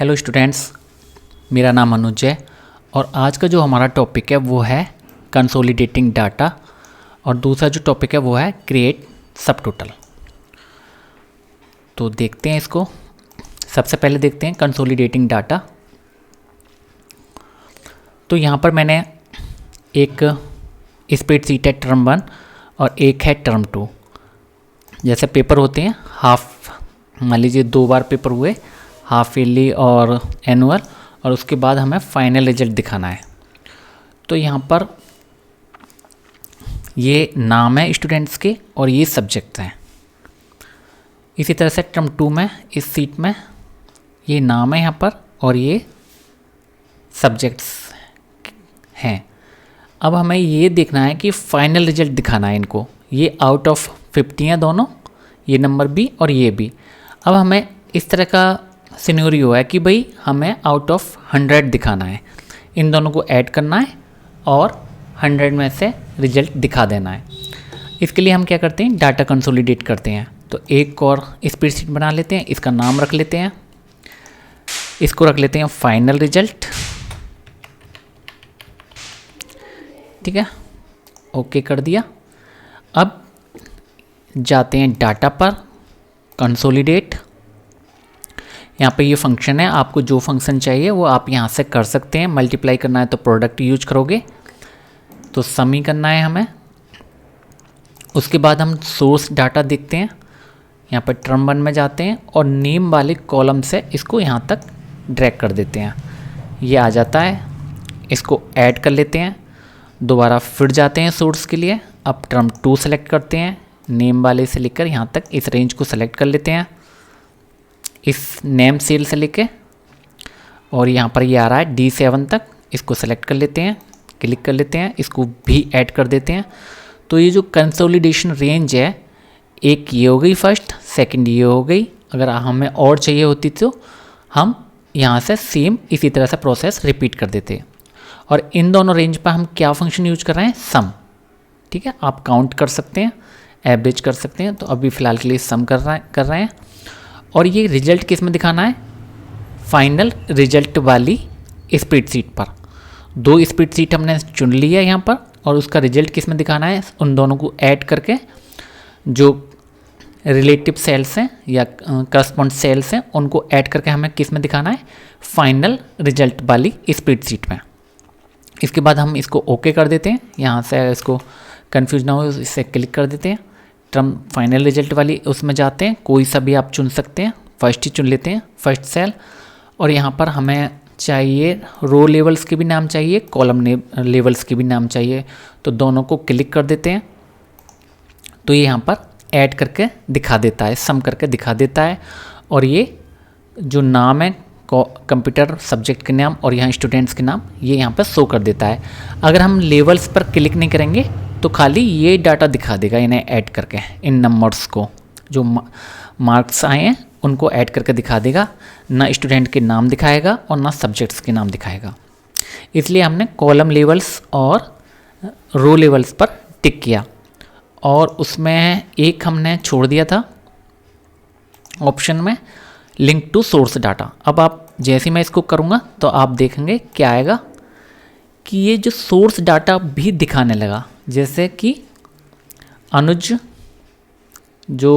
Hello students, मेरा नाम अनुज है और आज का जो हमारा टॉपिक है वो है कंसोलिडेटिंग डाटा और दूसरा जो टॉपिक है वो है क्रिएट सब टोटल। तो देखते हैं इसको। सबसे पहले देखते हैं कंसोलिडेटिंग डाटा। तो यहाँ पर मैंने एक स्प्रेडशीट है टर्म 1 और एक है टर्म 2। जैसे पेपर होते हैं हाफ, मान लीजिए 2 बार पेपर हुए, हाफ ईयरली और एनुअल, और उसके बाद हमें फाइनल रिजल्ट दिखाना है। तो यहाँ पर ये नाम है स्टूडेंट्स के और ये सब्जेक्ट हैं। इसी तरह से टर्म 2 में इस सीट में ये नाम है यहाँ पर और ये सब्जेक्ट्स हैं। अब हमें ये देखना है कि फाइनल रिजल्ट दिखाना है इनको। ये आउट ऑफ 50 हैं दोनों, ये नंबर भी और ये भी। अब हमें इस तरह का सिनेरियो है कि भाई हमें आउट ऑफ 100 दिखाना है, इन दोनों को ऐड करना है और 100 में से रिजल्ट दिखा देना है। इसके लिए हम क्या करते हैं, डाटा कंसोलिडेट करते हैं। तो एक और स्प्रेडशीट बना लेते हैं, इसका नाम रख लेते हैं, इसको रख लेते हैं फाइनल रिजल्ट। ठीक है, ओके कर दिया। अब जाते हैं डाटा पर, कंसोलिडेट। यहाँ पे ये फंक्शन है, आपको जो फंक्शन चाहिए वो आप यहाँ से कर सकते हैं। मल्टीप्लाई करना है तो प्रोडक्ट यूज करोगे, तो सम ही करना है हमें। उसके बाद हम सोर्स डाटा देखते हैं। यहाँ पर टर्म 1 में जाते हैं और नेम वाले कॉलम से इसको यहाँ तक ड्रैग कर देते हैं, ये आ जाता है। इसको ऐड कर लेते हैं, दोबारा फिर जाते हैं सोर्स के लिए। अब टर्म 2 सेलेक्ट करते हैं, नेम वाले से लेकर यहाँ तक इस रेंज को सेलेक्ट कर लेते हैं, इस नेम सेल से लेके, और यहाँ पर ये आ रहा है D7 तक, इसको सेलेक्ट कर लेते हैं, क्लिक कर लेते हैं, इसको भी ऐड कर देते हैं। तो ये जो कंसोलिडेशन रेंज है, एक ये हो गई फर्स्ट, सेकंड ये हो गई। अगर हमें और चाहिए होती तो हम यहाँ से सेम इसी तरह से प्रोसेस रिपीट कर देते। और इन दोनों रेंज पर हम क्या फंक्शन यूज कर रहे हैं, सम। ठीक है, आप काउंट कर सकते हैं, एवरेज कर सकते हैं। तो अभी फ़िलहाल के लिए सम कर रहे हैं। और ये रिजल्ट किस में दिखाना है, फाइनल रिजल्ट वाली स्प्रेडशीट पर। 2 स्प्रेडशीट हमने चुन ली है यहाँ पर, और उसका रिजल्ट किस में दिखाना है, उन दोनों को ऐड करके जो रिलेटिव सेल्स हैं या करस्पॉन्ड सेल्स हैं उनको ऐड करके हमें किस में दिखाना है, फाइनल रिजल्ट वाली स्प्रेडशीट में। इसके बाद हम इसको ओके कर देते हैं। यहाँ से इसको कंफ्यूज ना हो, इससे क्लिक कर देते हैं। टर्म फाइनल रिजल्ट वाली उसमें जाते हैं, कोई सा भी आप चुन सकते हैं, फर्स्ट ही चुन लेते हैं, फर्स्ट सेल। और यहाँ पर हमें चाहिए रो लेवल्स के भी नाम चाहिए, कॉलम लेवल्स के भी नाम चाहिए। तो दोनों को क्लिक कर देते हैं, तो ये यहाँ पर ऐड करके दिखा देता है, सम करके दिखा देता है। और ये जो नाम है कंप्यूटर सब्जेक्ट के नाम और यहाँ स्टूडेंट्स के नाम, ये यहाँ पर शो कर देता है। अगर हम लेवल्स पर क्लिक नहीं करेंगे तो खाली ये डाटा दिखा देगा, इन्हें ऐड करके, इन नंबर्स को जो मार्क्स आए हैं उनको ऐड करके दिखा देगा। ना स्टूडेंट के नाम दिखाएगा और ना सब्जेक्ट्स के नाम दिखाएगा। इसलिए हमने कॉलम लेवल्स और रो लेवल्स पर टिक किया। और उसमें एक हमने छोड़ दिया था ऑप्शन में, लिंक टू सोर्स डाटा। अब आप जैसे मैं इसको करूँगा तो आप देखेंगे क्या आएगा कि ये जो सोर्स डाटा भी दिखाने लगा। जैसे कि अनुज जो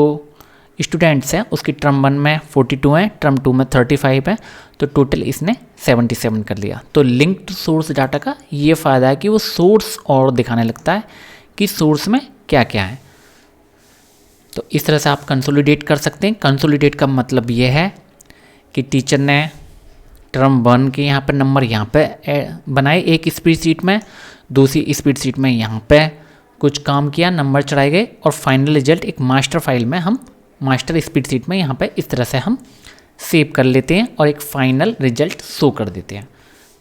स्टूडेंट्स हैं उसकी टर्म 1 में 42 हैं, टर्म 2 में 35 है, तो टोटल इसने 77 कर लिया। तो लिंक टू सोर्स डाटा का ये फ़ायदा है कि वो सोर्स और दिखाने लगता है कि सोर्स में क्या क्या है। तो इस तरह से आप कंसोलिडेट कर सकते हैं। कंसोलिडेट का मतलब ये है कि टीचर ने टर्म 1 के यहाँ पर नंबर यहाँ पे बनाए एक स्प्रेडशीट में, दूसरी स्प्रेडशीट में यहाँ पे कुछ काम किया, नंबर चढ़ाए गए, और फाइनल रिजल्ट एक मास्टर फाइल में हम मास्टर स्प्रेडशीट में यहाँ पे इस तरह से हम सेव कर लेते हैं और एक फाइनल रिजल्ट शो कर देते हैं।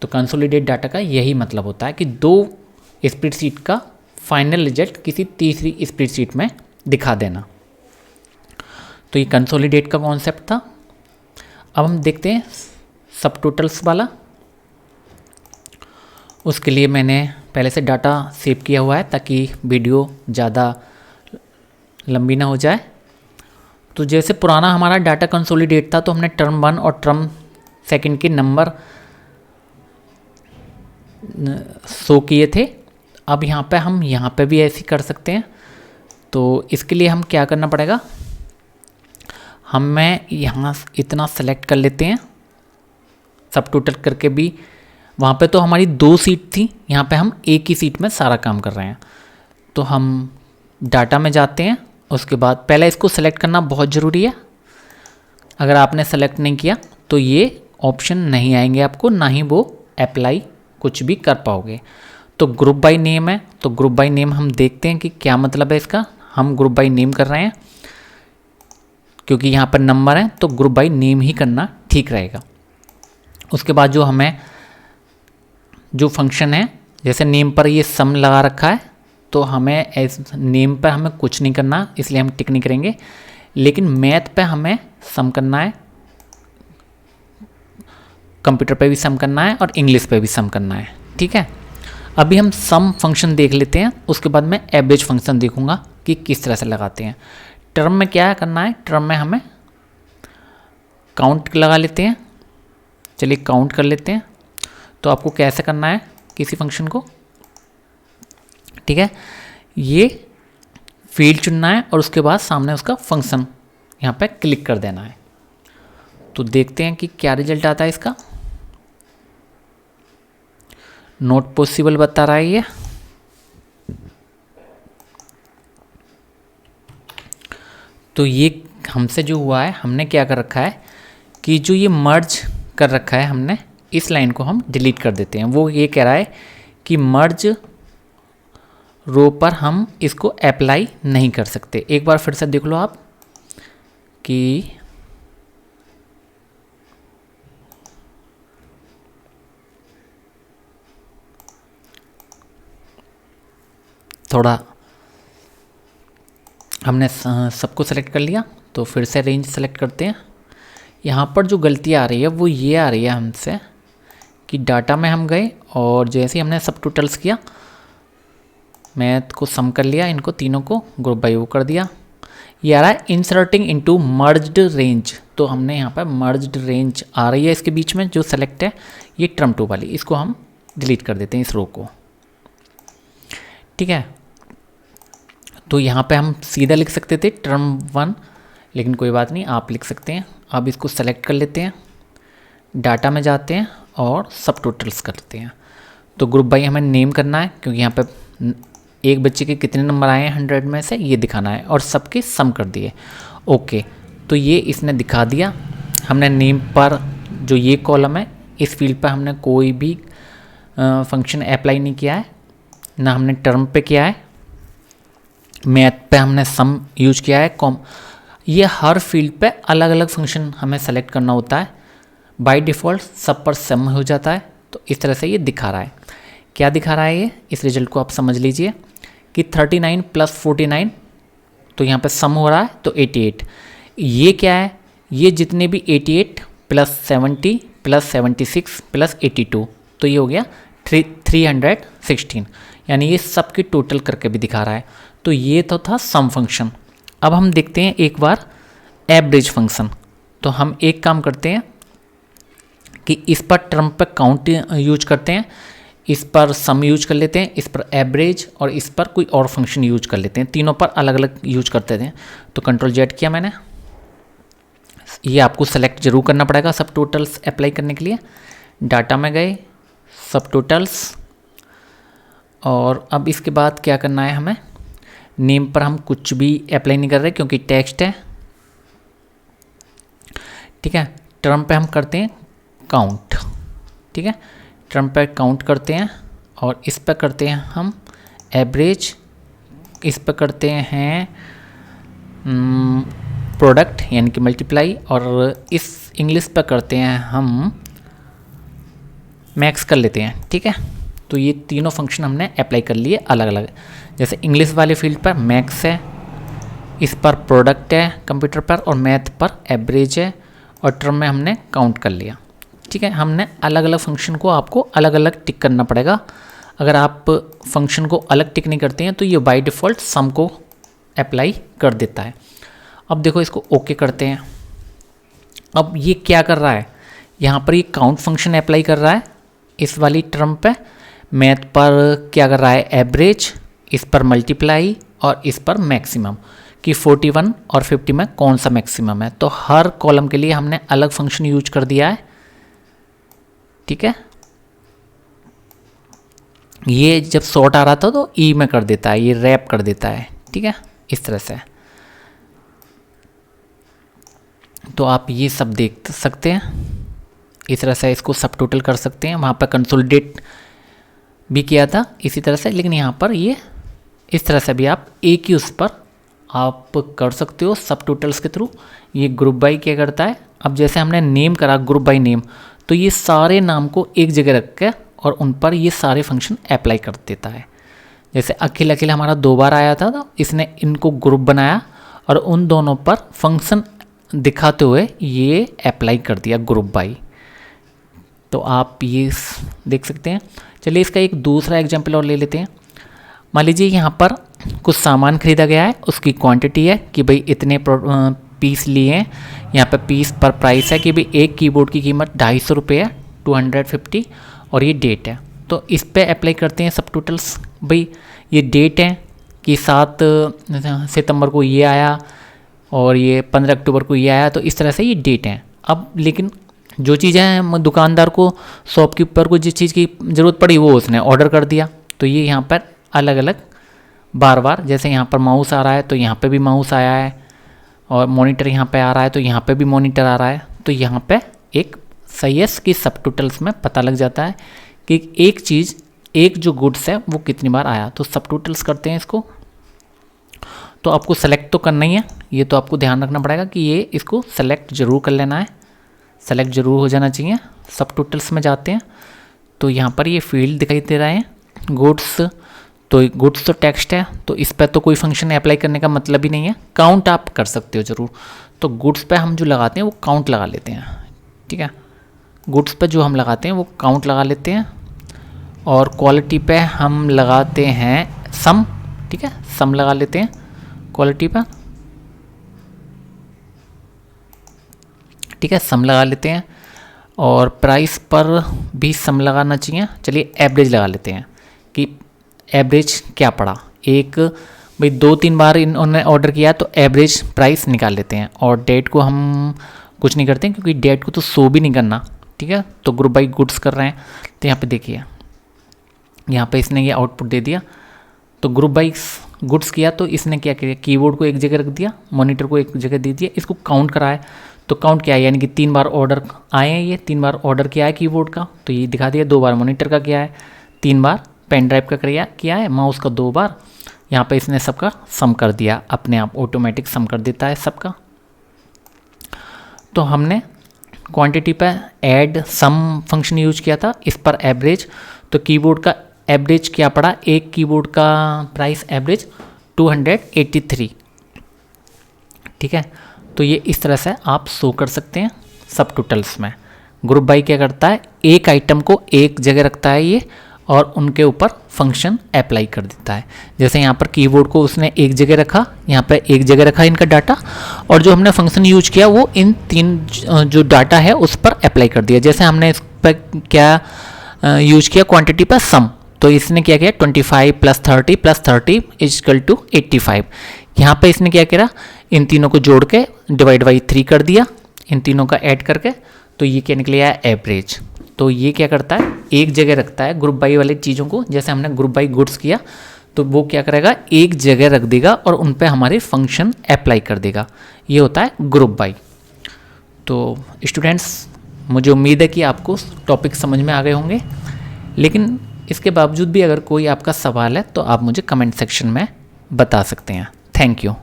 तो कंसोलिडेट डाटा का यही मतलब होता है कि 2 स्प्रेडशीट का फाइनल रिजल्ट किसी तीसरी स्प्रेडशीट में दिखा देना। तो ये कंसोलिडेट का कॉन्सेप्ट था। अब हम देखते हैं सब टोटल्स वाला। उसके लिए मैंने पहले से डाटा सेव किया हुआ है ताकि वीडियो ज़्यादा लंबी ना हो जाए। तो जैसे पुराना हमारा डाटा कंसोलिडेट था तो हमने टर्म 1 और टर्म सेकंड के नंबर शो किए थे। अब यहाँ पे हम यहाँ पे भी ऐसे कर सकते हैं। तो इसके लिए हम क्या करना पड़ेगा, हमें यहाँ इतना सेलेक्ट कर लेते हैं, सब टोटल करके भी। वहाँ पे तो हमारी 2 सीट थी, यहाँ पे हम एक ही सीट में सारा काम कर रहे हैं। तो हम डाटा में जाते हैं, उसके बाद पहले इसको सेलेक्ट करना बहुत ज़रूरी है। अगर आपने सेलेक्ट नहीं किया तो ये ऑप्शन नहीं आएंगे आपको, ना ही वो अप्लाई कुछ भी कर पाओगे। तो ग्रुप बाय नेम है, तो ग्रुप बाय नेम हम देखते हैं कि क्या मतलब है इसका। हम ग्रुप बाय नेम कर रहे हैं क्योंकि यहाँ पर नंबर है, तो ग्रुप बाय नेम ही करना ठीक रहेगा। उसके बाद जो हमें जो फंक्शन है, जैसे नेम पर ये सम लगा रखा है, तो हमें नेम पर हमें कुछ नहीं करना, इसलिए हम टिक नहीं करेंगे। लेकिन मैथ पे हमें सम करना है, कंप्यूटर पे भी सम करना है और इंग्लिश पे भी सम करना है, ठीक है। अभी हम सम फंक्शन देख लेते हैं, उसके बाद मैं एवरेज फंक्शन देखूंगा कि किस तरह से लगाते हैं। टर्म में क्या करना है, टर्म में हमें काउंट लगा लेते हैं। चलिए काउंट कर लेते हैं। तो आपको कैसे करना है किसी फंक्शन को, ठीक है, ये फील्ड चुनना है और उसके बाद सामने उसका फंक्शन यहाँ पे क्लिक कर देना है। तो देखते हैं कि क्या रिजल्ट आता है इसका। नॉट पॉसिबल बता रहा है ये। तो ये हमसे जो हुआ है, हमने क्या कर रखा है कि जो ये मर्ज कर रखा है हमने, इस लाइन को हम डिलीट कर देते हैं। वो ये कह रहा है कि मर्ज रो पर हम इसको अप्लाई नहीं कर सकते। एक बार फिर से देख लो आप कि थोड़ा हमने सबको सेलेक्ट कर लिया, तो फिर से रेंज सेलेक्ट करते हैं। यहाँ पर जो गलती आ रही है वो ये आ रही है हमसे कि डाटा में हम गए और जैसे ही हमने सब टोटल्स किया, मैथ को सम कर लिया, इनको तीनों को ग्रुप बाय वो कर दिया। ये आ रहा है इंसर्टिंग इनटू मर्ज्ड रेंज। तो हमने यहाँ पर मर्ज्ड रेंज आ रही है इसके बीच में जो सेलेक्ट है, ये टर्म 2 वाली, इसको हम डिलीट कर देते हैं इस रो को, ठीक है। तो यहाँ पे हम सीधा लिख सकते थे टर्म 1, लेकिन कोई बात नहीं, आप लिख सकते हैं। अब इसको सेलेक्ट कर लेते हैं, डाटा में जाते हैं और सब टोटल्स करते हैं। तो ग्रुप बाय हमें नेम करना है क्योंकि यहाँ पे एक बच्चे के कितने नंबर आए हैं 100 में से, ये दिखाना है, और सबके सम कर दिए। ओके, तो ये इसने दिखा दिया। हमने नेम पर जो ये कॉलम है, इस फील्ड पर हमने कोई भी फंक्शन अप्लाई नहीं किया है, ना हमने टर्म पे किया है, मैथ पे हमने सम यूज किया है। ये हर फील्ड पे अलग अलग फंक्शन हमें सेलेक्ट करना होता है। बाय डिफ़ॉल्ट सब पर सम हो जाता है। तो इस तरह से ये दिखा रहा है। क्या दिखा रहा है ये, इस रिजल्ट को आप समझ लीजिए कि 39 + 49, तो यहाँ पे सम हो रहा है तो 88। ये क्या है, ये जितने भी 88 + 70 + 76 + 82, तो ये हो गया 316, यानी ये सब की टोटल करके भी दिखा रहा है। तो ये तो था सम फंक्शन। अब हम देखते हैं एक बार एवरेज फंक्शन। तो हम एक काम करते हैं कि इस पर टर्म पर काउंट यूज करते हैं, इस पर सम यूज कर लेते हैं, इस पर एवरेज, और इस पर कोई और फंक्शन यूज कर लेते हैं। तीनों पर अलग अलग यूज करते थे। तो Ctrl+Z किया मैंने। ये आपको सेलेक्ट जरूर करना पड़ेगा सब टोटल्स अप्लाई करने के लिए। डाटा में गए, सब टोटल्स, और अब इसके बाद क्या करना है हमें, नेम पर हम कुछ भी अप्लाई नहीं कर रहे क्योंकि टेक्स्ट है, ठीक है। टर्म पे हम करते हैं काउंट, ठीक है, टर्म पे काउंट करते हैं, और इस पर करते हैं हम एवरेज, इस पर करते हैं प्रोडक्ट यानी कि मल्टीप्लाई, और इस इंग्लिश पर करते हैं हम मैक्स कर लेते हैं, ठीक है। तो ये तीनों फंक्शन हमने अप्लाई कर लिए अलग अलग। जैसे इंग्लिश वाले फील्ड पर मैक्स है, इस पर प्रोडक्ट है कंप्यूटर पर, और मैथ पर एवरेज है, और टर्म में हमने काउंट कर लिया, ठीक है। हमने अलग अलग फंक्शन को आपको अलग अलग टिक करना पड़ेगा। अगर आप फंक्शन को अलग टिक नहीं करते हैं तो ये बाय डिफ़ॉल्ट सम को अप्लाई कर देता है। अब देखो इसको ओके करते हैं। अब ये क्या कर रहा है, यहाँ पर ये काउंट फंक्शन अप्लाई कर रहा है इस वाली टर्म पे, मैथ पर क्या कर रहा है एवरेज, इस पर मल्टीप्लाई और इस पर मैक्सिमम कि 41 और 50 में कौन सा मैक्सिमम है। तो हर कॉलम के लिए हमने अलग फंक्शन यूज कर दिया है, ठीक है। ये जब सॉर्ट आ रहा था तो ई में कर देता है, ये रैप कर देता है, ठीक है, इस तरह से। तो आप ये सब देख सकते हैं, इस तरह से इसको सब टोटल कर सकते हैं। वहाँ पर कंसोलिडेट भी किया था इसी तरह से, लेकिन यहाँ पर ये इस तरह से भी आप एक ही उस पर आप कर सकते हो सब टोटल्स के थ्रू। ये ग्रुप बाई क्या करता है, अब जैसे हमने नेम करा ग्रुप बाई नेम, तो ये सारे नाम को एक जगह रख के और उन पर ये सारे फंक्शन अप्लाई कर देता है। जैसे अखिल अखिल हमारा 2 बार आया था, तो इसने इनको ग्रुप बनाया और उन दोनों पर फंक्शन दिखाते हुए ये अप्लाई कर दिया ग्रुप बाई। तो आप ये देख सकते हैं। चलिए इसका एक दूसरा एग्जाम्पल और ले लेते हैं। मान लीजिए यहाँ पर कुछ सामान खरीदा गया है, उसकी क्वांटिटी है कि भाई इतने पीस लिए हैं, यहाँ पे पीस पर प्राइस है कि भाई एक कीबोर्ड की कीमत 250 रुपये है, 250, और ये डेट है। तो इस पे अप्लाई करते हैं सब टोटल्स। भाई ये डेट है कि 7 सितंबर को ये आया और ये 15 अक्टूबर को ये आया, तो इस तरह से ये डेट है। अब लेकिन जो चीज़ें दुकानदार को, शॉपकीपर को जिस चीज़ की ज़रूरत पड़ी वो उसने ऑर्डर कर दिया, तो ये यहाँ पर अलग अलग बार बार, जैसे यहाँ पर माउस आ रहा है तो यहाँ पे भी माउस आया है, और मॉनिटर यहाँ पे आ रहा है तो यहाँ पे भी मॉनिटर आ रहा है। तो यहाँ पे एक सही है कि सब टोटल्स में पता लग जाता है कि एक चीज़, एक जो गुड्स है वो कितनी बार आया। तो सब टोटल्स करते हैं इसको। तो आपको सेलेक्ट तो करना ही है, ये तो आपको ध्यान रखना पड़ेगा कि ये इसको सेलेक्ट ज़रूर कर लेना है, सेलेक्ट ज़रूर हो जाना चाहिए। सब टोटल्स में जाते हैं तो यहाँ पर ये फील्ड दिखाई दे रहा है गुड्स, तो गुड्स तो टेक्स्ट है, तो इस पर तो कोई फंक्शन अप्लाई करने का मतलब ही नहीं है। काउंट आप कर सकते हो ज़रूर, तो गुड्स पे हम जो लगाते हैं वो काउंट लगा लेते हैं, ठीक है। गुड्स पे जो हम लगाते हैं वो काउंट लगा लेते हैं, और क्वालिटी पे हम लगाते हैं सम, ठीक है, सम लगा लेते हैं क्वालिटी पे, ठीक है, सम लगा लेते हैं। और प्राइस पर भी सम लगाना चाहिए। चलिए एवरेज लगा लेते हैं कि एवरेज क्या पड़ा। एक भाई 2-3 बार इन्होंने ऑर्डर किया तो एवरेज प्राइस निकाल लेते हैं। और डेट को हम कुछ नहीं करते क्योंकि डेट को तो शो भी नहीं करना, ठीक है। तो ग्रुप बाई गुड्स कर रहे हैं, तो यहाँ पे देखिए, यहाँ पे इसने ये आउटपुट दे दिया। तो ग्रुप बाई गुड्स किया तो इसने क्या किया, कीबोर्ड को एक जगह रख दिया, मॉनिटर को एक जगह दे दिया, इसको काउंट कराया। तो काउंट क्या है, यानी कि 3 बार ऑर्डर आए हैं, ये 3 बार ऑर्डर किया है कीबोर्ड का, तो ये दिखा दिया। 2 बार मॉनिटर का किया है, 3 बार पेन ड्राइव का किया है, माउस का 2 बार। यहाँ पे इसने सबका सम कर दिया, अपने आप ऑटोमेटिक सम कर देता है सबका। तो हमने क्वांटिटी पे ऐड सम फंक्शन यूज किया था, इस पर एवरेज। तो कीबोर्ड का एवरेज क्या पड़ा, एक कीबोर्ड का प्राइस एवरेज 283, ठीक है। तो ये इस तरह से आप शो कर सकते हैं सब टोटल्स में। ग्रुप बाई क्या करता है, एक आइटम को एक जगह रखता है ये, और उनके ऊपर फंक्शन अप्लाई कर देता है। जैसे यहाँ पर कीबोर्ड को उसने एक जगह रखा, यहाँ पर एक जगह रखा इनका डाटा, और जो हमने फंक्शन यूज किया वो इन 3 जो डाटा है उस पर अप्लाई कर दिया। जैसे हमने इस पर क्या यूज किया, क्वांटिटी पर सम, तो इसने क्या किया 25 + 30 + 30 = 85। यहाँ पे इसने क्या किया, इन तीनों को जोड़ के डिवाइड बाई 3 कर दिया, इन तीनों का ऐड करके, तो ये क्या निकल आया एवरेज। तो ये क्या करता है, एक जगह रखता है ग्रुप बाई वाली चीज़ों को। जैसे हमने ग्रुप बाई गुड्स किया तो वो क्या करेगा, एक जगह रख देगा और उन पे हमारे फंक्शन अप्लाई कर देगा। ये होता है ग्रुप बाई। तो स्टूडेंट्स, मुझे उम्मीद है कि आपको टॉपिक समझ में आ गए होंगे, लेकिन इसके बावजूद भी अगर कोई आपका सवाल है तो आप मुझे कमेंट सेक्शन में बता सकते हैं। Thank you.